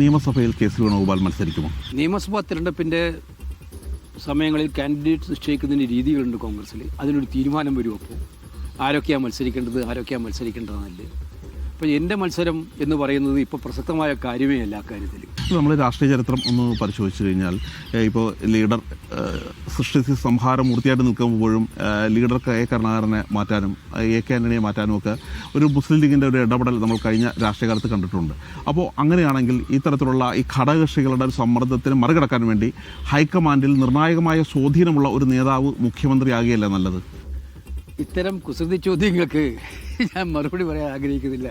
നിയമസഭയിൽ കെ.സി. വേണുഗോപാൽ മത്സരിക്കുമോ? നിയമസഭാ തിരഞ്ഞെടുപ്പിൻ്റെ സമയങ്ങളിൽ കാൻഡിഡേറ്റ്സ് നിശ്ചയിക്കുന്നതിന് രീതികളുണ്ട് കോൺഗ്രസ്സിൽ. അതിനൊരു തീരുമാനം വരും. അപ്പോൾ ആരൊക്കെയാണ് മത്സരിക്കേണ്ടത്, ആരൊക്കെയാണ് മത്സരിക്കേണ്ടതെന്നല്ലേ. അപ്പോൾ എൻ്റെ മത്സരം എന്ന് പറയുന്നത് ഇപ്പോൾ പ്രസക്തമായ കാര്യമേ അല്ല. അക്കാര്യത്തിൽ നമ്മൾ രാഷ്ട്രീയ ചരിത്രം ഒന്ന് പരിശോധിച്ച് കഴിഞ്ഞാൽ ഇപ്പോൾ ലീഡർ സൃഷ്ടിച്ച് സംഹാരമൂർത്തിയായിട്ട് നിൽക്കുമ്പോഴും ലീഡർ കെ കരുണാകരനെ മാറ്റാനും എ.കെ. ആന്റണിയെ മാറ്റാനും ഒക്കെ ഒരു മുസ്ലിം ലീഗിൻ്റെ ഒരു ഇടപെടൽ നമ്മൾ കഴിഞ്ഞ രാഷ്ട്രീയ കാലത്ത് കണ്ടിട്ടുണ്ട്. അപ്പോൾ അങ്ങനെയാണെങ്കിൽ ഈ തരത്തിലുള്ള ഈ ഘടകകക്ഷികളുടെ ഒരു സമ്മർദ്ദത്തിന് മറികടക്കാൻ വേണ്ടി ഹൈക്കമാൻഡിൽ നിർണായകമായ സ്വാധീനമുള്ള ഒരു നേതാവ് മുഖ്യമന്ത്രിയാകുകയല്ലേ നല്ലത്? ഇത്തരം കുസൃതി ചോദ്യങ്ങൾക്ക് ഞാൻ മറുപടി പറയാൻ ആഗ്രഹിക്കുന്നില്ല.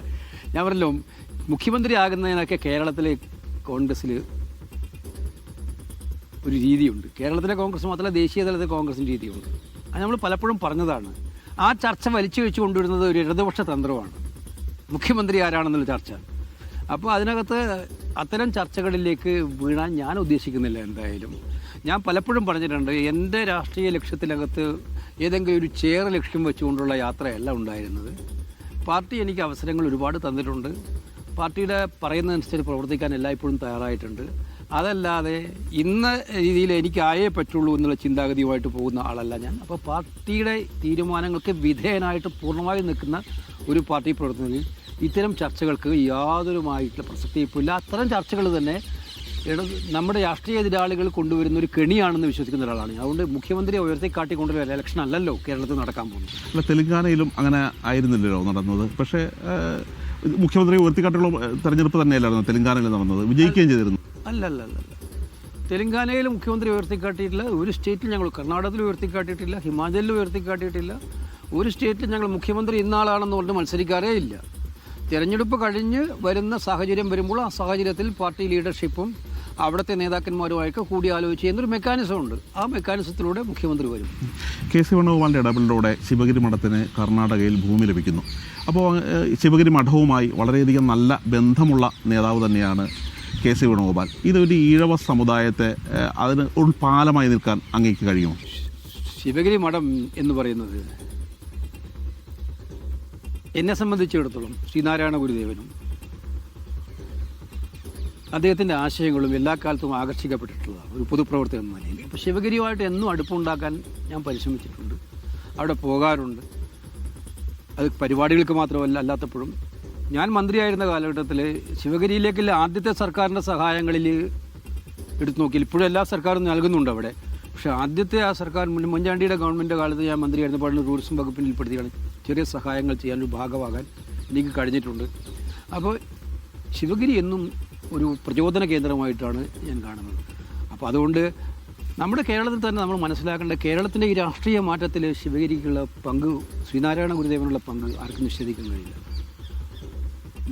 ഞാൻ പറഞ്ഞല്ലോ, മുഖ്യമന്ത്രി ആകുന്നതിനൊക്കെ കേരളത്തിലെ കോൺഗ്രസ്സിൽ ഒരു രീതിയുണ്ട്. കേരളത്തിലെ കോൺഗ്രസ് മാത്രമല്ല, ദേശീയ തലത്തിൽ കോൺഗ്രസിന് രീതിയുണ്ട്. അത് നമ്മൾ പലപ്പോഴും പറഞ്ഞതാണ്. ആ ചർച്ച വലിച്ചു വെച്ച് കൊണ്ടുവരുന്നത് ഒരു ഇടതുപക്ഷ തന്ത്രമാണ്. മുഖ്യമന്ത്രി ആരാണെന്നുള്ള ചർച്ച. അപ്പോൾ അതിനകത്ത് അത്തരം ചർച്ചകളിലേക്ക് വീഴാൻ ഞാൻ ഉദ്ദേശിക്കുന്നില്ല. എന്തായാലും ഞാൻ പലപ്പോഴും പറഞ്ഞിട്ടുണ്ട്, എൻ്റെ രാഷ്ട്രീയ ലക്ഷ്യത്തിനകത്ത് ഏതെങ്കിലും ഒരു ചെയർ ലക്ഷ്യം വെച്ചുകൊണ്ടുള്ള യാത്രയല്ല ഉണ്ടായിരുന്നത്. പാർട്ടി എനിക്ക് അവസരങ്ങൾ ഒരുപാട് തന്നിട്ടുണ്ട്. പാർട്ടിയുടെ പറയുന്നതനുസരിച്ച് പ്രവർത്തിക്കാൻ എല്ലായ്പ്പോഴും തയ്യാറായിട്ടുണ്ട്. അതല്ലാതെ ഇന്ന രീതിയിൽ എനിക്കായേ പറ്റുള്ളൂ എന്നുള്ള ചിന്താഗതിയുമായിട്ട് പോകുന്ന ആളല്ല ഞാൻ. അപ്പോൾ പാർട്ടിയുടെ തീരുമാനങ്ങൾക്ക് വിധേയനായിട്ട് പൂർണ്ണമായി നിൽക്കുന്ന ഒരു പാർട്ടി പ്രവർത്തനത്തിൽ ഇത്തരം ചർച്ചകൾക്ക് യാതൊരുമായിട്ടുള്ള പ്രസക്തിയിപ്പില്ല. അത്തരം ചർച്ചകൾ തന്നെ നമ്മുടെ രാഷ്ട്രീയ എതിരാളികൾ കൊണ്ടുവരുന്ന ഒരു കെണിയാണെന്ന് വിശ്വസിക്കുന്ന ഒരാളാണ്. അതുകൊണ്ട് മുഖ്യമന്ത്രിയെ ഉയർത്തിക്കാട്ടിക്കൊണ്ടുള്ള ഇലക്ഷൻ അല്ലല്ലോ കേരളത്തിൽ നടക്കാൻ പോകുന്നത്. അല്ല, തെലങ്കാനയിലും അങ്ങനെ ആയിരുന്നില്ലല്ലോ നടന്നത്. പക്ഷേ മുഖ്യമന്ത്രിയെ ഉയർത്തിക്കാട്ടുള്ള തെരഞ്ഞെടുപ്പ് തന്നെയല്ലായിരുന്നു തെലങ്കാനയിൽ നടന്നത്. വിജയിക്കുകയും ചെയ്തിരുന്നു. അല്ല. തെലങ്കാനയിൽ മുഖ്യമന്ത്രി ഉയർത്തിക്കാട്ടിയിട്ടില്ല. ഒരു സ്റ്റേറ്റിൽ ഞങ്ങൾ, കർണാടകത്തിൽ ഉയർത്തിക്കാട്ടിയിട്ടില്ല, ഹിമാചലിൽ ഉയർത്തിക്കാട്ടിയിട്ടില്ല. ഒരു സ്റ്റേറ്റിൽ ഞങ്ങൾ മുഖ്യമന്ത്രി ഇന്നാളാണെന്ന് പറഞ്ഞ് മത്സരിക്കാറേ ഇല്ല. തിരഞ്ഞെടുപ്പ് കഴിഞ്ഞ് വരുന്ന സാഹചര്യം വരുമ്പോൾ ആ സാഹചര്യത്തിൽ പാർട്ടി ലീഡർഷിപ്പും അവിടുത്തെ നേതാക്കന്മാരുമായിട്ട് കൂടിയാലോചിച്ച് ചെയ്യുന്നൊരു മെക്കാനിസം ഉണ്ട്. ആ മെക്കാനിസത്തിലൂടെ മുഖ്യമന്ത്രി വരും. കെ.സി. വേണുഗോപാലിൻ്റെ ഇടപെടലിലൂടെ ശിവഗിരി മഠത്തിന് കർണാടകയിൽ ഭൂമി ലഭിക്കുന്നു. അപ്പോൾ ശിവഗിരി മഠവുമായി വളരെയധികം നല്ല ബന്ധമുള്ള നേതാവ് തന്നെയാണ് കെ.സി. വേണുഗോപാൽ. ഇതൊരു ഈഴവ സമുദായത്തെ അതിന് ഒരു പാലമായി നിൽക്കാൻ അങ്ങേക്ക് കഴിയുമോ? ശിവഗിരി മഠം എന്ന് പറയുന്നത് എന്നെ സംബന്ധിച്ചിടത്തോളം ശ്രീനാരായണ ഗുരുദേവനും അദ്ദേഹത്തിൻ്റെ ആശയങ്ങളും എല്ലാ കാലത്തും ആകർഷിക്കപ്പെട്ടിട്ടുള്ള ഒരു പൊതുപ്രവർത്തകൻ എന്ന നിലയിൽ അപ്പോൾ ശിവഗിരിയുമായിട്ട് എന്നും അടുപ്പമുണ്ടാക്കാൻ ഞാൻ പരിശ്രമിച്ചിട്ടുണ്ട്. അവിടെ പോകാറുണ്ട്. അത് പരിപാടികൾക്ക് മാത്രമല്ല, അല്ലാത്തപ്പോഴും ഞാൻ മന്ത്രിയായിരുന്ന കാലഘട്ടത്തിൽ ശിവഗിരിയിലേക്കുള്ള ആദ്യത്തെ സർക്കാരിൻ്റെ സഹായങ്ങളിൽ എടുത്തു നോക്കിയാൽ ഇപ്പോഴും എല്ലാ സർക്കാരും നൽകുന്നുണ്ട് അവിടെ. പക്ഷേ ആദ്യത്തെ ആ സർക്കാർ ഉമ്മൻചാണ്ടിയുടെ ഗവൺമെൻറ് കാലത്ത് ഞാൻ മന്ത്രിയായിരുന്നപ്പോൾ ടൂറിസം വകുപ്പിൽ പെടുത്തിയാണ് ചെറിയ സഹായങ്ങൾ ചെയ്യാനൊരു ഭാഗമാകാൻ എനിക്ക് കഴിഞ്ഞിട്ടുണ്ട്. അപ്പോൾ ശിവഗിരി എന്നും ഒരു പ്രചോദന കേന്ദ്രമായിട്ടാണ് ഞാൻ കാണുന്നത്. അപ്പോൾ അതുകൊണ്ട് നമ്മുടെ കേരളത്തിൽ തന്നെ നമ്മൾ മനസ്സിലാക്കേണ്ട, കേരളത്തിൻ്റെ ഈ രാഷ്ട്രീയ മാറ്റത്തിൽ ശിവഗിരിക്കുള്ള പങ്ക്, ശ്രീനാരായണ ഗുരുദേവനുള്ള പങ്ക് ആർക്കും നിഷേധിക്കാൻ കഴിയില്ല.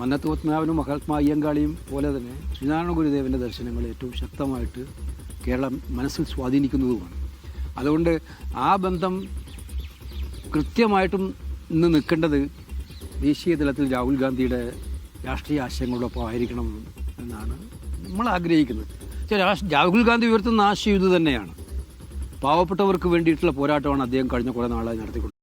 മന്നത്ത് പത്മനാഭനും മഹാത്മാ അയ്യങ്കാളിയും പോലെ തന്നെ ശ്രീനാരായണ ഗുരുദേവൻ്റെ ദർശനങ്ങൾ ഏറ്റവും ശക്തമായിട്ട് കേരളം മനസ്സിൽ സ്വാധീനിക്കുന്നതുമാണ്. അതുകൊണ്ട് ആ ബന്ധം കൃത്യമായിട്ടും ഇന്ന് നിൽക്കേണ്ടത് ദേശീയ തലത്തിൽ രാഹുൽ ഗാന്ധിയുടെ രാഷ്ട്രീയ ആശയങ്ങളോടൊപ്പം ആയിരിക്കണം എന്നാണ് നമ്മൾ ആഗ്രഹിക്കുന്നത്. രാഹുൽ ഗാന്ധി ഉയർത്തുന്ന ആശയം ഇത് തന്നെയാണ്. പാവപ്പെട്ടവർക്ക് വേണ്ടിയിട്ടുള്ള പോരാട്ടമാണ് അദ്ദേഹം കഴിഞ്ഞ കുറേ നാളായി നടത്തിക്കൊണ്ടിരിക്കുന്നത്.